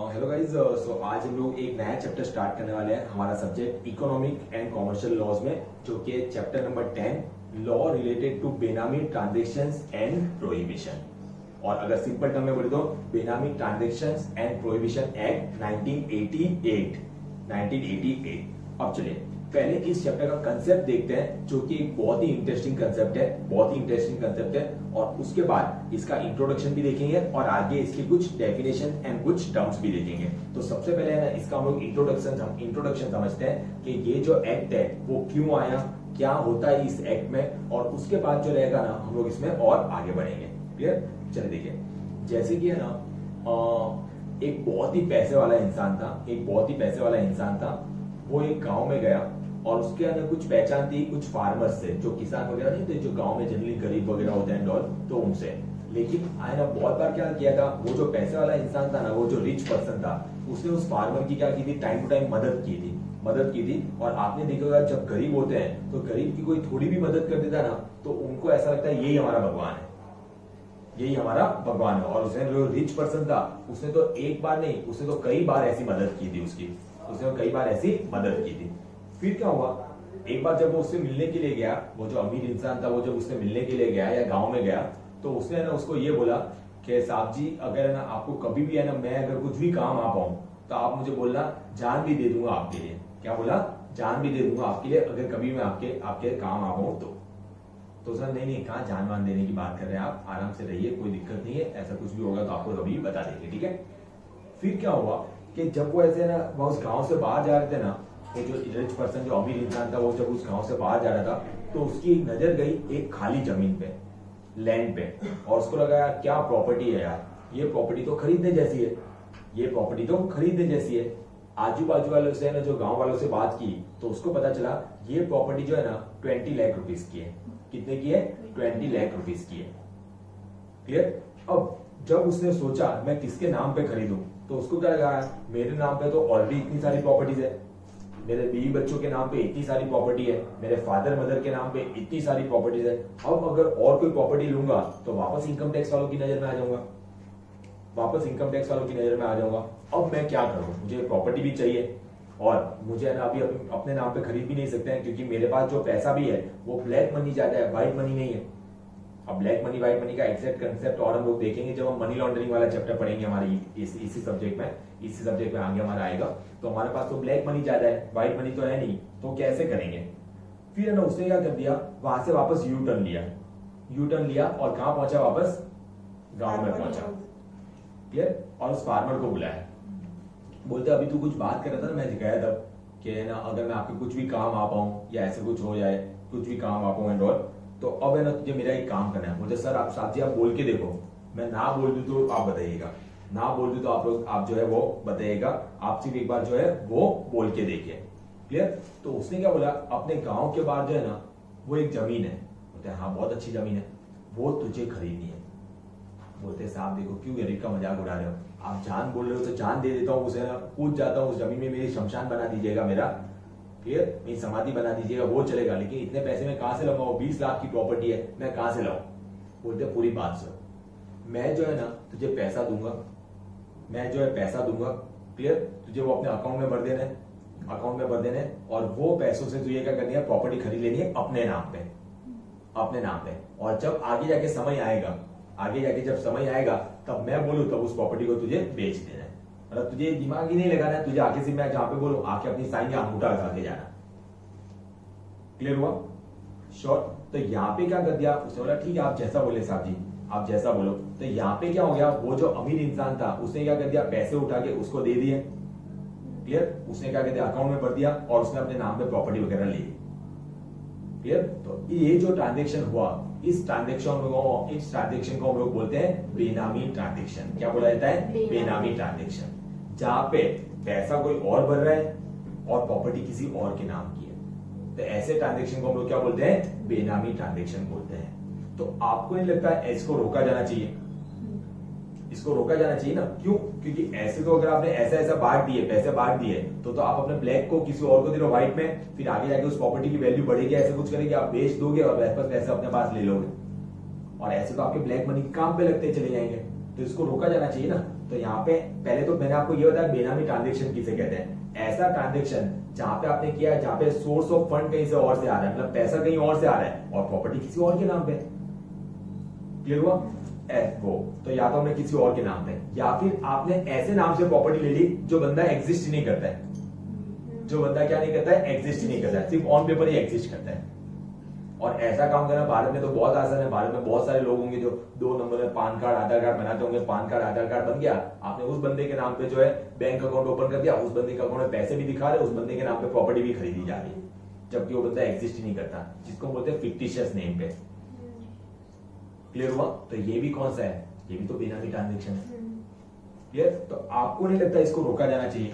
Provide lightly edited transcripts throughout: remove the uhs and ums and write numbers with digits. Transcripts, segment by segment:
Hello guys. सो आज हम लोग एक नया चैप्टर स्टार्ट करने वाले हैं। हमारा subject economic and commercial laws में, जो कि chapter number 10 law related to benami transactions and prohibition. और अगर सिंपल टर्म में बोले तो बेनामी ट्रांजेक्शंस एंड प्रोहिबिशन एक्ट 1988। अब चलिए पहले इस चैप्टर का कंसेप्ट देखते हैं, जो कि एक बहुत ही इंटरेस्टिंग कंसेप्ट है। और उसके बाद इसका इंट्रोडक्शन भी देखेंगे और आगे इसकी कुछ डेफिनेशन एंड कुछ टर्म्स भी देखेंगे। तो सबसे पहले है ना, इसका हम लोग इंट्रोडक्शन समझते हैं कि ये जो एक्ट है वो क्यों आया, क्या होता है इस एक्ट में, और उसके बाद जो रहेगा ना हम लोग इसमें और आगे बढ़ेंगे। क्लियर? चलिए देखिए, जैसे कि है ना एक बहुत ही पैसे वाला इंसान था। वो एक गांव में गया और उसके अंदर कुछ पहचान थी कुछ फार्मर्स से, जो किसान वगैरह नहीं थे, जो गांव में जनरली गरीब वगैरह होते हैं डॉल, तो उनसे। लेकिन आए ना बहुत बार क्या किया था, वो जो पैसे वाला इंसान था ना, वो जो रिच पर्सन था, उसने उस फार्मर की क्या की थी, टाइम टू टाइम मदद की थी। और आपने देखा होगा जब गरीब होते हैं तो गरीब की कोई थोड़ी भी मदद कर देता है ना, तो उनको ऐसा लगता है यही हमारा भगवान है। और उसने जो रिच पर्सन था, उसने तो एक बार नहीं, उसने तो कई बार ऐसी मदद की थी फिर क्या हुआ, एक बार जब वो उससे मिलने के लिए गया, वो जो अमीर इंसान था, वो जब उससे मिलने के लिए गया या गांव में गया, तो उसने ना उसको ये बोला कि साहब जी, अगर ना आपको कभी भी है ना, मैं अगर कुछ भी काम आ पाऊं तो आप मुझे बोलना, जान भी दे दूंगा आपके लिए। क्या बोला? जान भी दे दूंगा आपके लिए, अगर कभी मैं आपके काम आ पाऊं तो उसने नहीं, कहाँ जान मान देने की बात कर रहे हैं आप, आराम से रहिए, कोई दिक्कत नहीं है, ऐसा कुछ भी होगा तो आपको कभी बता देंगे, ठीक है। फिर क्या हुआ कि जब वो ऐसे ना वह उस गांव से बाहर जा रहे थे ना, वो जो रिच पर्सन, जो अमीर इंसान था, वो जब उस गांव से बाहर जा रहा था, तो उसकी नजर गई एक खाली जमीन पे, लैंड पे, और उसको लगा यार क्या प्रॉपर्टी है यार, ये प्रॉपर्टी तो खरीदने जैसी है। आजू बाजू वालों से ना, जो गांव वालों से बात की, तो उसको पता चला ये प्रॉपर्टी जो है ना 20 लाख रुपीस की है। कितने की है? 20 लाख रुपीस की है। क्लियर? अब जब उसने सोचा मैं किसके नाम पे खरीदूं, तो उसको क्या लगा, मेरे नाम पे तो ऑलरेडी इतनी सारी प्रॉपर्टीज है, मेरे बीवी बच्चों के नाम पे इतनी सारी प्रॉपर्टी है, मेरे फादर मदर के नाम पे इतनी सारी प्रॉपर्टीज है। अब अगर और कोई प्रॉपर्टी लूंगा तो वापस इनकम टैक्स वालों की नजर में आ जाऊंगा। अब मैं क्या करूं, मुझे प्रॉपर्टी भी चाहिए और मुझे ना अभी अपने नाम पे खरीद भी नहीं सकते हैं, क्योंकि मेरे पास जो पैसा भी है वो ब्लैक मनी ज्यादा है, व्हाइट मनी नहीं है। अब ब्लैक मनी व्हाइट मनी का एग्जैक्ट कंसेप्ट और हम लोग देखेंगे जब हम मनी लॉन्ड्रिंग वाला चैप्टर पढ़ेंगे हमारे इसी सब्जेक्ट में आगे हमारा आएगा। तो हमारे पास तो ब्लैक मनी ज्यादा है, व्हाइट मनी तो है नहीं, तो कैसे करेंगे। फिर ना उसने क्या कर दिया, वहां से वापस यू टर्न लिया और कहां पहुंचा, वापस गांव में पहुंचा। क्लियर? और उस फार्मर को बुलाया, बोलते अभी तू कुछ बात कर रहा था ना, मैं गया था कि ना अगर मैं आपके कुछ भी काम आ पाऊं या ऐसे कुछ हो जाए, कुछ भी काम आ पाऊं एंड ऑल, तो अब है ना तुझे मेरा एक काम करना है। मुझे सर आप साहब जी आप बोल के देखो, मैं ना बोल दूं तो आप बताइएगा, ना बोल दूं तो आप जो है वो बताइएगा, आप सिर्फ एक बार जो है वो बोल के देखिए। क्लियर? तो उसने क्या बोला, अपने गांव के बाहर जो है ना वो एक जमीन है। बोलते हाँ बहुत अच्छी जमीन है, वो तुझे खरीदनी है। बोलते साहब देखो क्यों गरीब का मजाक उड़ा रहे हो, आप जान बोल रहे हो तो जान दे देता हूँ, उसे कूद जाता हूँ उस जमीन में, मेरी शमशान बना दीजिएगा, मेरा क्लियर, मेरी समाधि बना दीजिएगा, वो चलेगा, लेकिन इतने पैसे में कहां से लाऊंगा, 20 लाख की प्रॉपर्टी है, मैं कहां से लाऊं। बोलते पूरी बात सुन, मैं जो है ना तुझे पैसा दूंगा, क्लियर, तुझे वो अपने अकाउंट में भर देने, और वो पैसों से तुझे क्या करनी है, प्रॉपर्टी खरीद लेनी है अपने नाम पे। और जब आगे जाके जब समय आएगा तब मैं बोलूं तब उस प्रॉपर्टी को तुझे बेच देना है। मतलब तुझे दिमाग ही नहीं लगाना है, तुझे आके से मैं जहां पे बोलूं आके अपनी साइन या अंगूठा लगा के जाना। क्लियर हुआ? श्योर? तो यहाँ पे क्या कर दिया, उसने बोला ठीक है आप जैसा बोले साहब जी, आप जैसा बोलो। तो यहाँ पे क्या हो गया, वो जो अमीर इंसान था उसने क्या कर दिया, पैसे उठा के उसको दे दिए। क्लियर? उसने क्या कर दिया, अकाउंट में भर दिया और उसने अपने नाम पे प्रॉपर्टी वगैरह ली। क्लियर? तो ये जो ट्रांजेक्शन हुआ, इस ट्रांजेक्शन को हम लोग बोलते हैं बेनामी ट्रांजेक्शन। क्या बोला जाता है? बेनामी ट्रांजेक्शन, जहां पे पैसा कोई और भर रहा है और प्रॉपर्टी किसी और के नाम की है। तो ऐसे ट्रांजेक्शन को हम लोग क्या बोलते हैं? बेनामी ट्रांजेक्शन बोलते हैं। तो आपको नहीं लगता है इसको रोका जाना चाहिए? ना, क्यों? क्योंकि ऐसे तो अगर आपने ऐसा पैसे बांट दिए तो आप अपने ब्लैक को किसी और को दे रहे हो व्हाइट में, फिर आगे जाके उस प्रॉपर्टी की वैल्यू बढ़ेगी, ऐसे कुछ करेंगे, आप बेच दोगे और वापस पैसे अपने पास ले लोगे, और ऐसे तो आपके ब्लैक मनी काम पे लगते चले जाएंगे। तो इसको रोका जाना चाहिए ना। तो यहाँ पे पहले तो मैंने आपको ये बताया बेनामी ट्रांजेक्शन किसे कहते हैं। ऐसा ट्रांजेक्शन जहां पे आपने किया है जहां पे सोर्स ऑफ फंड कहीं से और से आ रहा है, मतलब पैसा कहीं और से आ रहा है और प्रॉपर्टी किसी और के नाम पे। क्लियर हुआ? वो तो या तो हमने किसी और के नाम पे, या फिर आपने ऐसे नाम से प्रॉपर्टी ले ली जो बंदा एग्जिस्ट ही नहीं करता है। जो बंदा क्या नहीं करता है? एग्जिस्ट ही नहीं करता है, सिर्फ ऑन पेपर ही एग्जिस्ट करता है। और ऐसा काम करना भारत में तो बहुत आसान है। भारत में बहुत सारे लोग होंगे जो 2 नंबर में पान कार्ड आधार कार्ड बनाते होंगे, पान कार्ड आधार कार्ड बन गया, आपने उस बंदे के नाम पे जो है बैंक अकाउंट ओपन कर दिया, उस बंदे के अकाउंट में पैसे भी दिखा रहे, उस बंदे के नाम पे प्रॉपर्टी भी खरीदी जा रही है, जबकि वो बंदा एग्जिस्ट ही नहीं करता, जिसको बोलते हैं फिक्टिशियस नेम पे। क्लियर हुआ? तो ये भी कौन सा है? ये भी तो बेनामी ट्रांजेक्शन है। क्लियर? तो आपको नहीं लगता इसको रोका जाना चाहिए?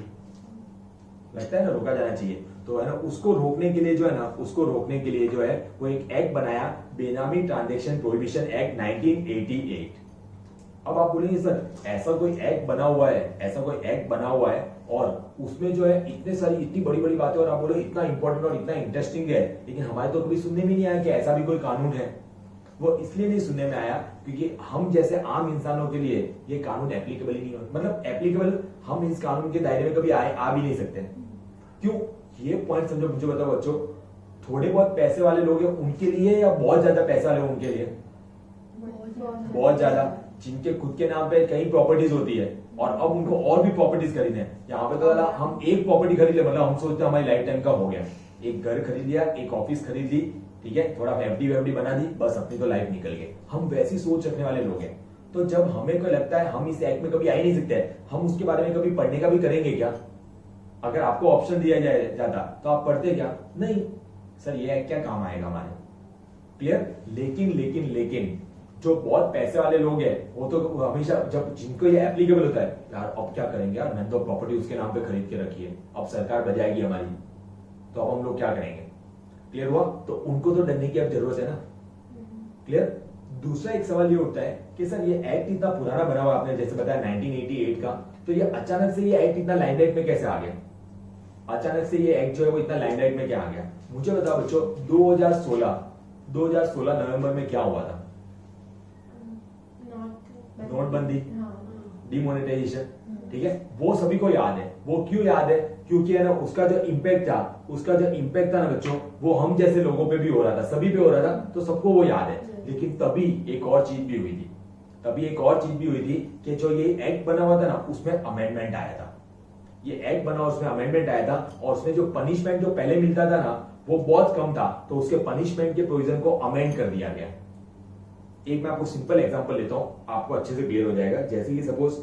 लगता है ना रोका जाना चाहिए। तो है ना, उसको रोकने के लिए जो है ना, उसको रोकने के लिए जो है वो एक एक्ट बनाया, बेनामी ट्रांजैक्शन प्रोहिबिशन एक्ट 1988। अब आप बोलेंगे सर ऐसा कोई एक्ट बना हुआ है, ऐसा कोई एक्ट बना हुआ है और उसमें जो है इतने सारी इतनी बड़ी बड़ी बातें, और आप बोले इतना इंपॉर्टेंट और इतना इंटरेस्टिंग है, लेकिन हमारे तो कभी सुनने में नहीं आया कि ऐसा भी कोई कानून है। वो इसलिए नहीं सुनने में आया क्योंकि हम जैसे आम इंसानों के लिए ये कानून एप्लीकेबल ही नहीं हो, मतलब एप्लीकेबल हम इस कानून के दायरे में कभी आ भी नहीं सकते। क्यों? ये पॉइंट समझो, मुझे बताओ बच्चों, थोड़े बहुत पैसे वाले लोग हैं उनके लिए या बहुत ज्यादा पैसे वाले उनके लिए? बहुत ज्यादा, जिनके खुद के नाम पे कई प्रॉपर्टीज होती है और अब उनको और भी प्रॉपर्टीज खरीदने हैं। यहाँ पे तो हम एक प्रॉपर्टी खरीद ले, मतलब हम सोचते हैं हमारी लाइफ टाइम का हो गया, एक घर खरीद लिया, एक ऑफिस खरीद ली, ठीक है, थोड़ा एफडी वेफडी बना दी, बस अपनी तो लाइफ निकल गई। हम वैसी सोच रखने वाले लोग हैं। तो जब हमें को लगता है हम इस एक्ट में कभी आ ही नहीं सकते, हम उसके बारे में कभी पढ़ने का भी करेंगे क्या? अगर आपको ऑप्शन दिया जाता तो आप पढ़ते क्या? नहीं सर, ये एक्ट क्या काम आएगा हमारे। क्लियर? लेकिन लेकिन लेकिन जो बहुत पैसे वाले लोग हैं वो तो हमेशा, जब जिनको ये एप्लीकेबल होता है, यार अब क्या करेंगे यार, मैंने तो प्रॉपर्टी उसके नाम पे खरीद के रखी है, अब सरकार बजाएगी हमारी, तो अब हम लोग क्या करेंगे? क्लियर हुआ? तो उनको तो डरने की अब जरूरत है ना। क्लियर? दूसरा एक सवाल ये उठता है कि सर ये एक्ट इतना पुराना बना हुआ, आपने जैसे बताया 1988 का, तो ये अचानक से ये एक्ट इतना लाइमलाइट में कैसे आ गया? अचानक से ये एक्ट जो है वो इतना लाइमलाइट में क्या आ गया? मुझे बताओ बच्चों, 2016 नवंबर में क्या हुआ था? नोटबंदी, डिमोनेटाइजेशन, ठीक है, वो सभी को याद है। वो क्यों याद है? क्योंकि है ना उसका जो इम्पैक्ट था ना बच्चों, वो हम जैसे लोगों पे भी हो रहा था, सभी पे हो रहा था, तो सबको वो याद है। लेकिन तभी एक और चीज भी हुई थी कि जो ये एक्ट बना हुआ था ना, उसमें अमेंडमेंट आया था। ये एक्ट बना, उसमें अमेंडमेंट आया था, और उसमें जो पनिशमेंट जो पहले मिलता था ना, वो बहुत कम था, तो उसके पनिशमेंट के प्रोविजन को अमेंड कर दिया गया। एक मैं आपको सिंपल एग्जांपल लेता हूं, आपको अच्छे से क्लियर हो जाएगा। जैसे कि सपोज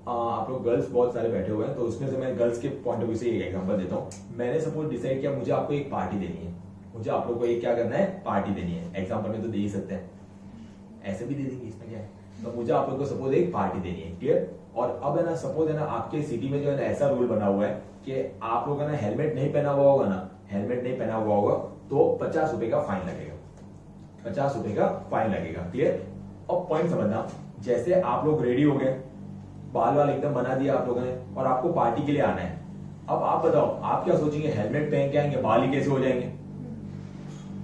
आप लोग गर्ल्स बहुत सारे बैठे हुए हैं, तो उसमें से मैं गर्ल्स के पॉइंट ऑफ व्यू से एक एग्जांपल देता हूं। मैंने सपोज डिसाइड किया मुझे आपको एक पार्टी देनी है, मुझे आप लोग को एक क्या करना है, पार्टी देनी है। एग्जांपल में तो दे ही सकते हैं, ऐसे भी दे देंगे, इसमें क्या है। तो मुझे आप लोग को सपोज एक पार्टी देनी है, क्लियर। और अब है ना, सपोज है ना, आपके सिटी में जो है ना ऐसा रूल बना हुआ है कि आप लोगों ने हेलमेट नहीं पहना हुआ होगा तो 50 रुपए का फाइन लगेगा, 50 रुपए का फाइन लगेगा। क्लियर? अब पॉइंट समझना, जैसे आप लोग रेडी हो गए, बाल वाल एकदम बना दिया आप लोगों ने, और आपको पार्टी के लिए आना है। अब आप बताओ, आप क्या सोचेंगे, हेलमेट पहन के आएंगे, बाल ही कैसे हो जाएंगे?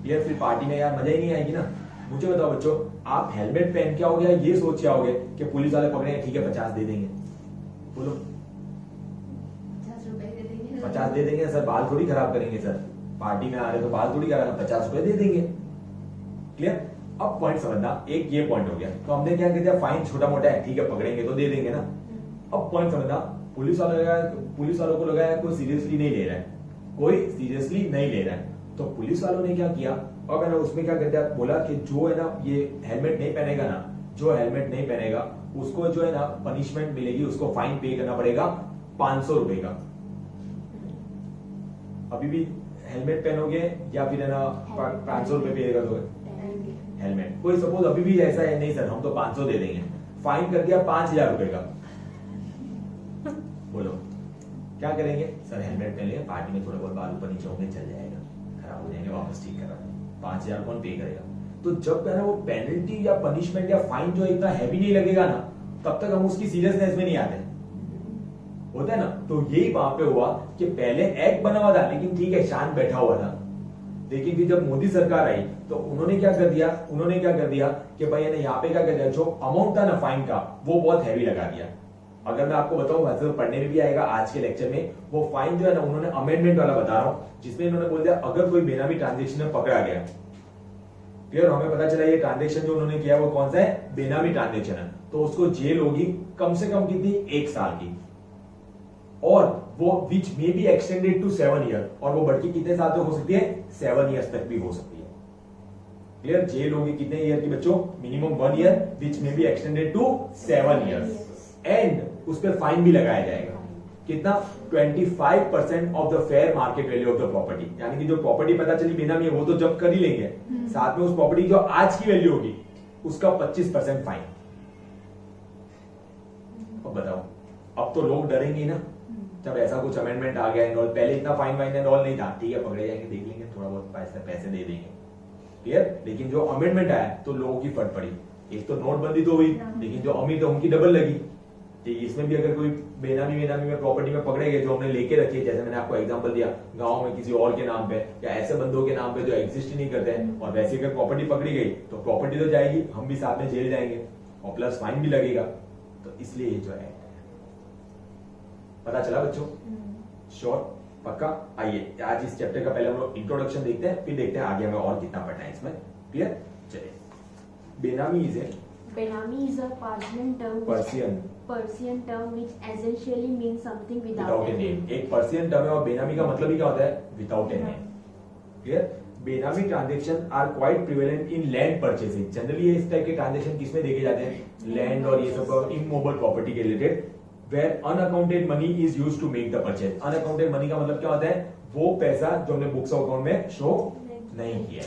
क्लियर? फिर पार्टी में यार मजा ही नहीं आएगी ना। मुझे बताओ बच्चों, आप हेलमेट पहन के आओगे या ये सोच के आओगे कि पुलिस वाले पकड़ेंगे, ठीक है 50 दे देंगे? बोलो, 50 दे देंगे सर, बाल थोड़ी खराब करेंगे सर, पार्टी में आ रहे तो बाल थोड़ी खराब, 50 रुपए दे देंगे। क्लियर? अब पॉइंट समझना, एक ये पॉइंट हो गया। तो हमने क्या कर दिया, फाइन छोटा मोटा है, ठीक है पकड़ेंगे तो दे देंगे ना। अब पॉइंट समझना, पुलिस वालों को लगाया कोई सीरियसली नहीं ले रहा है, तो पुलिस वालों ने क्या किया, अब है ना उसमें क्या कर दिया, बोला कि जो है ना ये हेलमेट नहीं पहनेगा उसको जो है ना पनिशमेंट मिलेगी, उसको फाइन पे करना पड़ेगा 500 रुपए का। अभी भी हेलमेट पहनोगे या फिर है ना 500 रुपए पे करोगे हेलमेट? कोई सपोज अभी भी ऐसा है, नहीं सर हम तो 500 दे देंगे, फाइन कर दिया 5000 रुपए का। बोलो क्या करेंगे? सर हेलमेट पहन लेंगे, पार्टी में थोड़ा बहुत बाल ऊपर नीचे होंगे, चल जाएगा, खराब हो जाएंगे, वापस ठीक करा, 5000 कौन पे करेगा? तो जब है ना वो पेनल्टी या पनिशमेंट या फाइन जो इतना हैवी नहीं लगेगा ना, तब तक हम उसकी सीरियसनेस में नहीं आते, होता है ना। तो यही वहां पे हुआ कि पहले एक्ट बना हुआ था, लेकिन ठीक है शांत बैठा हुआ था, लेकिन फिर जब मोदी सरकार आई तो उन्होंने क्या कर दिया कि भाई ने यहाँ पे क्या कर दिया, जो अमाउंट था ना फाइन का वो बहुत हैवी लगा दिया। अगर मैं आपको बताऊं, वैसे तो पढ़ने में भी आएगा आज के लेक्चर में, वो फाइन जो है ना उन्होंने अमेंडमेंट वाला बता रहा हूं, जिसमें इन्होंने बोल दिया अगर कोई बेनामी ट्रांजेक्शन में पकड़ा गया, क्लियर, हमें पता चला ये ट्रांजेक्शन जो उन्होंने किया वो कौन सा है, बेनामी ट्रांजेक्शन है, तो उसको जेल होगी कम से कम कितनी, 1 साल की, और वो which may be extended to 7 year, और वो बढ़ के कितने साल तक हो सकती है, 7 ईयर्स तक भी हो सकती है। क्लियर, जेल होगी कितने ईयर की बच्चों, minimum 1 year which may be extended to 7 years, and उस पर फाइन भी लगाया जाएगा, कितना, 25% of the fair market value of the property, यानी कि जो प्रॉपर्टी पता चली बेनामी है वो तो जब्त कर ही लेंगे, साथ में उस प्रॉपर्टी जो आज की वैल्यू होगी उसका 25% फाइन। अब बताओ, अब तो लोग डरेंगे ना जब ऐसा कुछ अमेंडमेंट आ गया एंड ऑल, पहले इतना फाइन वाइन एंड ऑल नहीं था, ठीक है पकड़े जाएंगे, देख लेंगे, थोड़ा बहुत पैसे दे देंगे, क्लियर, लेकिन जो अमेंडमेंट आया तो लोगों की फट पड़ी, एक तो नोटबंदी तो हुई, लेकिन जो अमीर थे उनकी डबल लगी। इसमें भी अगर कोई बेनामी में प्रॉपर्टी में पकड़े गए जो हमने लेके रखी है, जैसे मैंने आपको एग्जांपल दिया गांव में किसी और के नाम पे या ऐसे बंदों के नाम पे जो एग्जिस्ट ही नहीं करते हैं, और वैसे अगर प्रॉपर्टी पकड़ी गई तो प्रॉपर्टी तो जाएगी, हम भी साथ में जेल जाएंगे और प्लस फाइन भी लगेगा, तो इसलिए ये जो है पता चला बच्चों, श्योर, पक्का। आइए आज इस चैप्टर का पहले हम लोग इंट्रोडक्शन देखते हैं, फिर देखते हैं आगे हमें और कितना पढ़ना है इसमें, क्लियर। चलिए, बेनामी is a Persian term which essentially means something without a name। एक पर्शियन टर्म है और बेनामी का मतलब ही क्या होता है, without a name, clear. Benami transaction are quite prevalent in land purchasing, generally इस टाइप के ट्रांजेक्शन किसमें देखे जाते हैं, लैंड और ये सब इमूवेबल प्रॉपर्टी के related, where unaccounted money is used to make the purchase. Unaccounted money का मतलब क्या होता है, वो पैसा जो हमने बुक्स ऑफ अकाउंट में शो नहीं किया,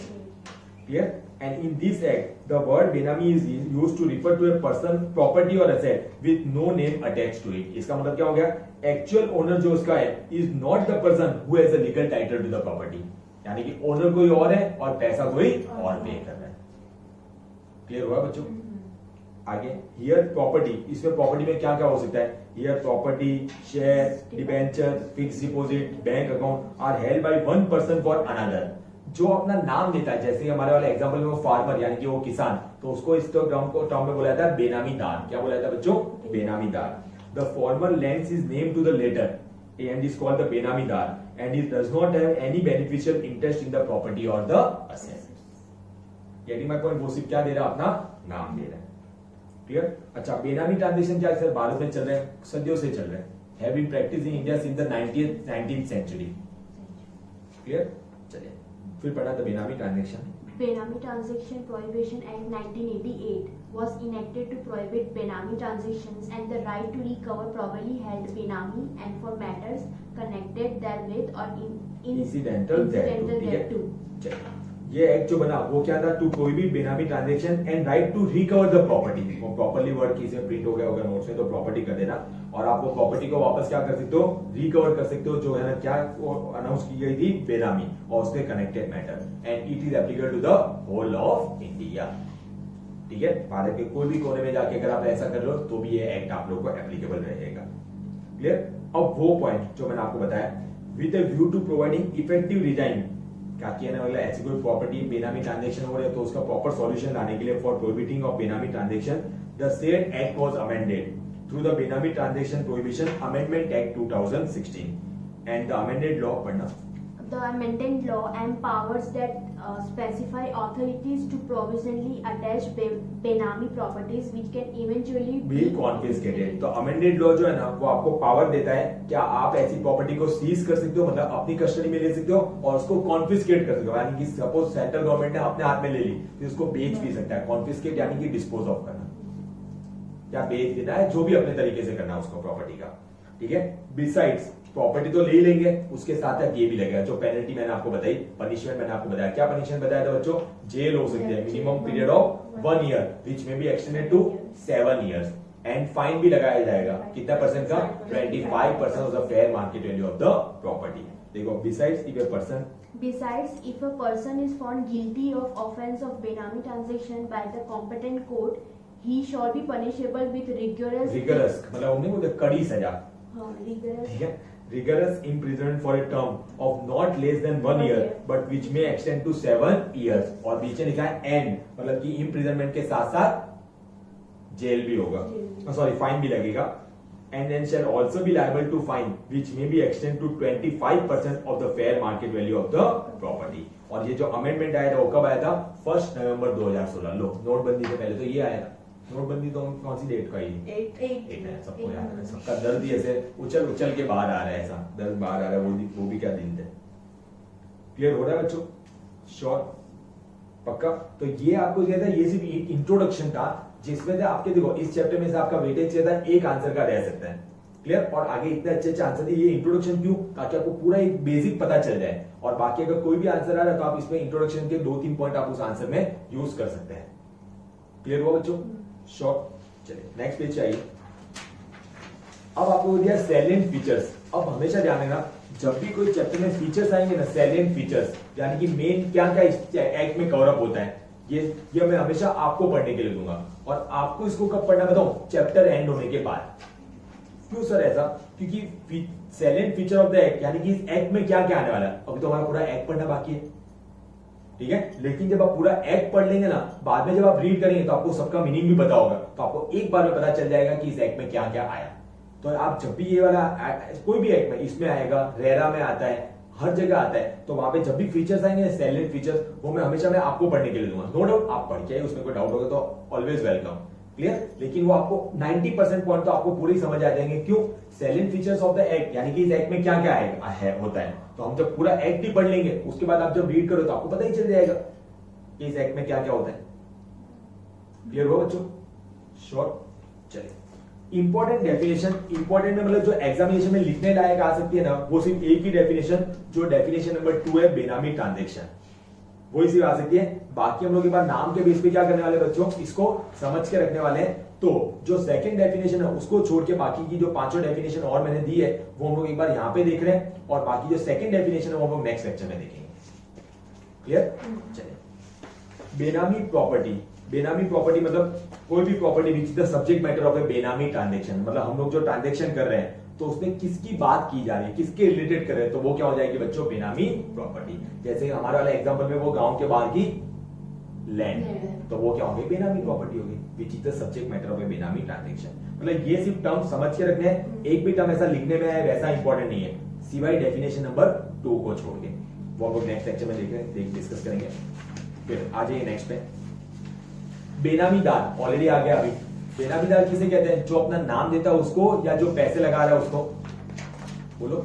clear. And in this act, the word benami is used to refer to a person, property or asset with no name attached to it। इसका मतलब क्या हो गया, एक्चुअल ओनर जो उसका है is not the person who has a legal title to the property, यानी कि ओनर कोई और है और पैसा कोई और पे कर रहा है, क्लियर हुआ बच्चों। आगे, हियर प्रॉपर्टी, इसमें प्रॉपर्टी में क्या क्या हो सकता है, here property, share, debenture, fix deposit, bank account are held by one person for another. जो अपना नाम देता है, जैसे हमारे वाले एग्जांपल में वो फार्मर यानी कि वो किसान, तो उसको इस टर्म में बोला जाता है बेनामीदार। क्या बोला जाता है बच्चों, benamidar. The former lends his name to the latter and is called the benamidar and he does not have any beneficial interest in the property or the asset। getting my point, वो सिर्फ क्या दे रहा है, अपना नाम दे रहा है, क्लियर। अच्छा, बेनामी ट्रांजेक्शन क्या सर भारत में चल रहे हैं, सदियों से चल रहे हैं, have been practice in India since the 19th century, clear. चलिए फिर पढ़ा था benami transaction. Benami Transaction Prohibition Act 1988 was enacted to prohibit benami transactions and the right to recover properly held benami and for matters connected therewith or incidental thereto। ये act जो बना वो क्या था, to prohibit benami transaction and right to recover the property. वो properly word की से print हो गया होगा नोट्स में, तो प्रॉपर्टी कर देना, और आप वो प्रॉपर्टी को वापस क्या कर सकते हो, रिकवर कर सकते हो, जो है ना क्या अनाउंस की गई थी, बेनामी और उसके connected matter, and it is applicable to the whole of India. ठीक है, भारत के कोई भी कोने में जाके अगर आप ऐसा कर लो तो भी ये एक्ट आप लोग को एप्लीकेबल रहेगा, क्लियर। अब वो पॉइंट जो मैंने आपको बताया, with a view to providing effective resign, क्या किया ना, मतलब ऐसी कोई प्रॉपर्टी बेनामी ट्रांजैक्शन हो रहे तो उसका प्रॉपर सॉल्यूशन लाने के लिए for prohibiting of benami transaction the said act was amended through the benami transaction prohibition amendment act 2016 and the amended law पढ़ना। The amended law empowers that specify authorities to provisionally attach benami properties which can eventually be confiscated। तो amended law जो है ना वो आपको power देता है, क्या आप ऐसी प्रॉपर्टी को सीज कर सकते हो, मतलब अपनी कस्टडी में ले सकते हो, और उसको कॉन्फिस्केट कर सकते हो, यानी कि सपोज सेंट्रल गवर्नमेंट ने अपने हाथ में ले ली तो उसको बेच भी सकता है। कॉन्फिस्केट यानी कि डिस्पोज ऑफ करना, क्या बेच देना है, जो भी अपने तरीके से करना है उसको प्रॉपर्टी का, ठीक है। बिसाइड्स प्रॉपर्टी तो ले ही लेंगे, उसके साथ साथ ये भी लगेगा, जो पेनल्टी मैंने आपको बताई, पनिशमेंट मैंने आपको बताया, क्या पनिशमेंट बताया था बच्चों, जेल हो सकती है minimum period of 1 year which may be extended to 7 years, and fine भी लगाया जाएगा, कितना परसेंट का, 25% of the fair market value of the property. देखो, besides if a person is found guilty of offense of benami transaction by the competent court, he shall be punishable with rigorous मतलब उन्हें बोलते कड़ी सजा, rigorous ठीक है। rigorous imprisonment for a term of not less than 1 year but which may extend to 7 years, और बीच में लिखा है एंड, मतलब कि imprisonment के साथ साथ जेल भी होगा, सॉरी फाइन भी लगेगा, and then shall also be liable to fine which may be extend to 25% of the fair market value of the property। और ये जो अमेंडमेंट आया था वो कब आया था? 1 नवंबर 2016। लो, नोटबंदी से पहले तो ये आया था। नोटबंदी तो कौन सी डेट का ही? 8 है, सबको याद है, सबका दर्द ही ऐसे उछल उछल के बाहर आ रहा है, ऐसा दर्द बाहर आ रहा है, वो भी क्या दिन थे। क्लियर हो रहा है बच्चों? श्योर, पक्का? तो ये आपको क्या था, ये सिर्फ इंट्रोडक्शन था जिसमें से आपके देखो इस चैप्टर में से आपका वेटेज चाहिए था एक आंसर का रह सकता है। क्लियर? और आगे इतने अच्छे अच्छे आंसर थे, ये इंट्रोडक्शन क्यों? ताकि आपको पूरा एक बेसिक पता चल जाए, और बाकी अगर कोई भी आंसर आ रहा है तो आप इसमें इंट्रोडक्शन के 2-3 पॉइंट आप उस आंसर में यूज कर सकते हैं। क्लियर हुआ बच्चों? श्योर। चलिए नेक्स्ट पेज चाहिए। अब आपको दिया सैलिएंट फीचर्स। अब हमेशा ध्यान रखना, जब भी कोई चैप्टर में फीचर्स आएंगे ना, सैलिएंट फीचर्स यानी कि मेन क्या क्या इस एक्ट में कवर अप होता है, ये मैं हमेशा आपको पढ़ने के लिए दूंगा। और आपको इसको कब पढ़ना बताऊं? चैप्टर एंड होने के बाद। क्यों सर ऐसा? क्योंकि salient feature of the act यानी कि इस एक्ट में क्या क्या आने वाला है, अभी तो हमारा पूरा एक्ट पढ़ना बाकी है, ठीक है? लेकिन जब आप पूरा एक्ट पढ़ लेंगे ना, बाद में जब आप रीड करेंगे तो आपको सबका मीनिंग भी पता होगा, तो आपको एक बार में पता चल जाएगा कि इस एक्ट में क्या क्या आया। तो आप जब भी ये वाला कोई भी एक्ट में, इसमें आएगा, रेरा में आता है, हर जगह आता है, तो वहां पे जब भी फीचर्स आएंगे सैलिएंट फीचर्स, वो मैं हमेशा आपको पढ़ने के लिए दूंगा। नो डाउट आप पढ़ के, उसमें कोई डाउट होगा तो ऑलवेज वेलकम। क्लियर? लेकिन वो आपको 90% पॉइंट तो आपको पूरी समझ आ जाएंगे। क्यों? Salient features of the act यानी कि इस एक्ट में क्या क्या है होता है, तो हम जब पूरा एक्ट ही पढ़ लेंगे, उसके बाद आप जब रीड करो तो आपको पता ही चल जाएगा कि इस एक्ट में क्या क्या होता है। क्लियर हो बच्चों? श्योर। चलिए, इंपॉर्टेंट डेफिनेशन, इंपॉर्टेंट में मतलब जो एग्जामिनेशन में लिखने लायक आ सकती है ना, वो सिर्फ एक ही डेफिनेशन, जो डेफिनेशन नंबर 2 है, बेनामी ट्रांजैक्शन, वही सिर्फ आ सकती है। बाकी हम लोग के बाद नाम के बेस पे क्या करने वाले बच्चों, इसको समझ के रखने वाले हैं। तो जो सेकंड डेफिनेशन है उसको छोड़ के बाकी की जो 5 डेफिनेशन और मैंने दी है वो हम लोग एक बार यहाँ पे देख रहे हैं, और बाकी जो सेकंड डेफिनेशन है वो हम लोग नेक्स्ट लेक्चर में देखेंगे। क्लियर? चलिए, बेनामी प्रॉपर्टी। बेनामी प्रॉपर्टी मतलब कोई भी property which is the subject matter of a benami transaction, मतलब हम लोग जो ट्रांजैक्शन कर रहे हैं तो उसमें किसकी बात की जा रही है, किसके रिलेटेड कर रहे हैं, तो वो क्या हो जाएगी बच्चों? बेनामी प्रॉपर्टी। जैसे हमारे वाला एग्जांपल में वो गांव के बाहर की लैंड, तो वो क्या होगी? बेनामी प्रॉपर्टी होगी, which is the subject matter of a benami transaction. मतलब ये सिर्फ टर्म समझ के रखने हैं, एक भी टर्म ऐसा लिखने में है वैसा इंपॉर्टेंट नहीं है, सिवाय डेफिनेशन नंबर 2 को छोड़ के। वो हम लोग नेक्स्ट लेक्चर में डिस्कस करेंगे। फिर आ जाइए नेक्स्ट पे। बेनामीदार ऑलरेडी आ गया। अभी बेनामीदार किसे कहते हैं? जो अपना नाम देता है उसको, या जो पैसे लगा रहा है उसको। बोलो,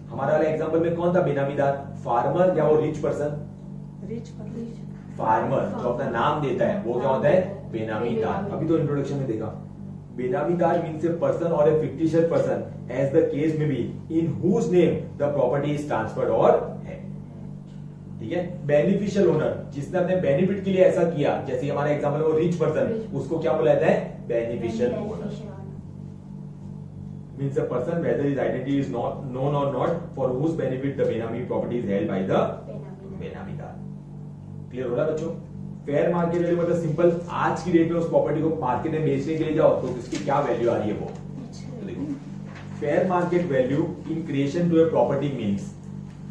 हमारा वाला एग्जांपल में कौन था बेनामीदार? फार्मर या वो रिच पर्सन? फार्मर जो अपना नाम देता है वो क्या होता है? बेनामीदार। अभी तो इंट्रोडक्शन में देखा, बेनामीदार means a person or a fictitious person as the case may be in whose name the property is transferred or है। ठीक है? बेनिफिशियल ओनर, जिसने अपने बेनिफिट के लिए ऐसा किया, जैसे हमारा एग्जांपल वो रिच पर्सन, उसको क्या बोला जाता है? Beneficial owner. Means a person whether his identity is not known or not for whose benefit the benami property is held by the benamidar. Clear हो रहा है बच्चों? फेयर मार्केट वैल्यू मतलब सिंपल, आज की डेट में उस प्रॉपर्टी को मार्केट में बेचने के लिए जाओ तो उसकी क्या वैल्यू आ रही है वो। तो देखो, fair market value in creation to a property means,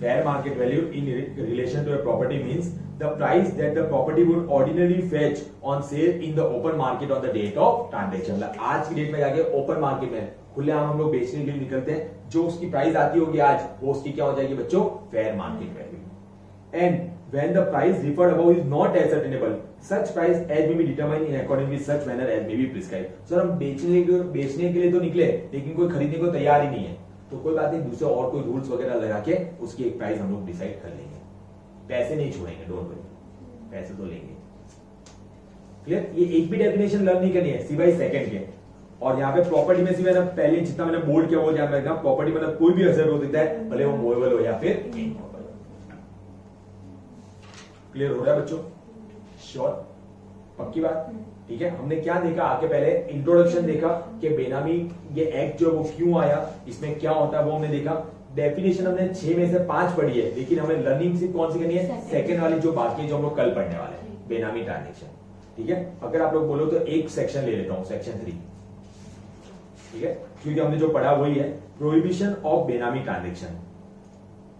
fair market value in relation to a property means the price that the property would ordinarily fetch on sale in the open market on the date of transaction। मतलब आज की date में जाके open market में खुलेआम हम लोग बेचने के लिए निकलते हैं, जो उसकी प्राइस आती होगी आज, वो उसकी क्या हो जाएगी बच्चों? Fair market value. And when the price referred above is not ascertainable, such price as may be determined in according with such manner as may be prescribed। Sir हम बेचने के लिए तो निकले, लेकिन कोई खरीदने को तैयार ही नहीं है, तो कोई बात नहीं, दूसरे और कोई रूल्स वगैरह लगा के उसकी एक प्राइस हम लोग डिसाइड कर लेंगे। पैसे नहीं छोड़ेंगे, डोंट वरी, पैसे तो लेंगे। क्लियर? ये एक भी डेफिनेशन लर्न नहीं करनी है सिवाय सेकंड के। और यहाँ पे प्रॉपर्टी में सिवाय ना, पहले जितना मैंने बोल्ड किया वो ध्यान रखना, प्रॉपर्टी मतलब कोई भी असर हो सकता है, भले वो मूवेबल हो या फिर इमूवेबल। क्लियर हो रहा है बच्चों? श्योर, पक्की बात? ठीक है, हमने क्या देखा आगे? पहले इंट्रोडक्शन देखा कि बेनामी ये एक्ट जो वो क्यों आया, इसमें क्या होता है वो हमने देखा। डेफिनेशन हमने 6 में से 5 पढ़ी है, लेकिन हमें लर्निंग सिर्फ कौन सी करनी है? सेकंड वाली जो बाकी है, जो हम लोग कल पढ़ने वाले हैं, बेनामी ट्रांजैक्शन। ठीक है, अगर आप लोग बोलो तो एक सेक्शन ले लेता हूं, सेक्शन 3। ठीक है, क्योंकि हमने जो पढ़ा वही है प्रोहिबिशन ऑफ बेनामी ट्रांजेक्शन,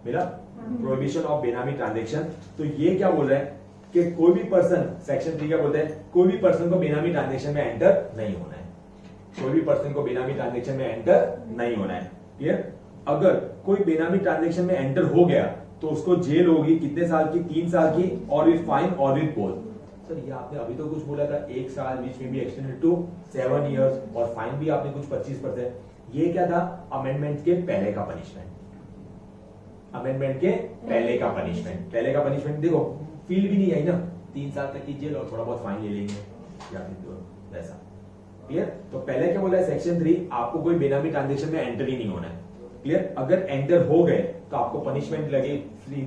मिला प्रोहिबिशन ऑफ बेनामी ट्रांजेक्शन। तो ये क्या बोल रहा है कि कोई भी पर्सन, सेक्शन 3 क्या बोलते हैं, कोई भी पर्सन को बेनामी ट्रांजेक्शन में एंटर नहीं होना है, कोई भी पर्सन को बेनामी ट्रांजेक्शन में एंटर नहीं होना है। क्लियर? अगर कोई बेनामी ट्रांजेक्शन में एंटर हो गया तो उसको जेल होगी कितने साल की, 3 साल की, और विद फाइन और विद पोल। सर ये आपने अभी तो कुछ बोला था 1 साल, विच may be extended to 7 years, और फाइन भी आपने कुछ 25%। ये क्या था, अमेंडमेंट के पहले का पनिशमेंट, अमेंडमेंट के पहले का पनिशमेंट। पहले का पनिशमेंट देखो फील भी नहीं आई ना, 3 साल तक की जेल और थोड़ा बहुत फाइन ले लेंगे या फिर वैसा। क्लियर? तो पहले क्या बोला है सेक्शन 3, आपको कोई बेनामी ट्रांजेक्शन में एंटर ही नहीं होना है। क्लियर? अगर एंटर हो गए तो आपको पनिशमेंट लगे,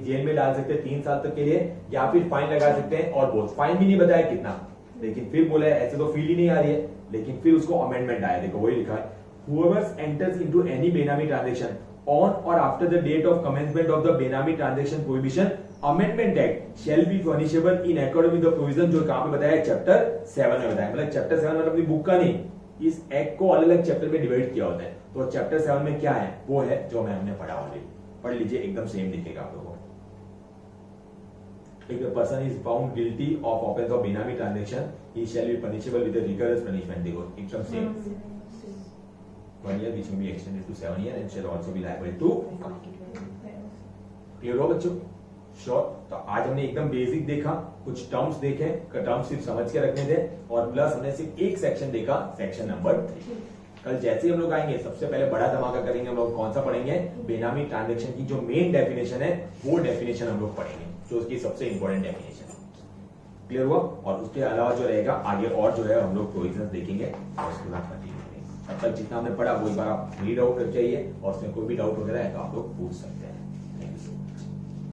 जेल में डाल सकते हैं 3 साल तक के लिए, या फिर फाइन लगा सकते हैं। और बहुत फाइन भी नहीं बताया कितना, लेकिन फिर बोला है ऐसे तो फील ही नहीं आ रही है, लेकिन फिर उसको अमेंडमेंट आया, देखो वही लिखा है, whoever enters into any Benami transaction on or after the date of commencement of the Benami transaction prohibition amendment act shall be punishable in accordance with the provision, जो कहां पे बताया, चैप्टर 7 में बताया। मतलब चैप्टर 7 मतलब अपनी बुक का नहीं, इस एक्ट को अलग अलग चैप्टर में डिवाइड किया होता है। तो चैप्टर 7 में क्या है, वो है जो हमने पढ़ा ऑलरेडी, पढ़ लीजिए, एकदम सेम दिखेगा आप लोगों को। If the person is found guilty of offense of Benami transaction, he shall be punishable with a rigorous punishment, देखो एकदम same, 1 year which may be extended to 7 years and shall also be liable to clear हो बच्चों? Sure. तो आज हमने एकदम basic देखा, कुछ टर्म्स देखे, टर्म्स सिर्फ समझ के रखने थे, और प्लस हमने सिर्फ एक सेक्शन देखा, सेक्शन नंबर 3। कल जैसे ही हम लोग आएंगे सबसे पहले बड़ा धमाका करेंगे हम लोग, कौन सा पढ़ेंगे, बेनामी ट्रांजैक्शन की जो मेन डेफिनेशन है वो डेफिनेशन हम लोग पढ़ेंगे, जो उसकी सबसे इंपॉर्टेंट डेफिनेशन है। क्लियर हुआ? और उसके अलावा जो रहेगा आगे और जो है हम लोग प्रोविजंस देखेंगे और उसके बाद कंटिन्यू करेंगे। तब तक जितना हमने पढ़ा वो एक बार आप रीड आउट करके आइए, और उसमें कोई भी डाउट वगैरह है तो आप लोग पूछ सकते हैं।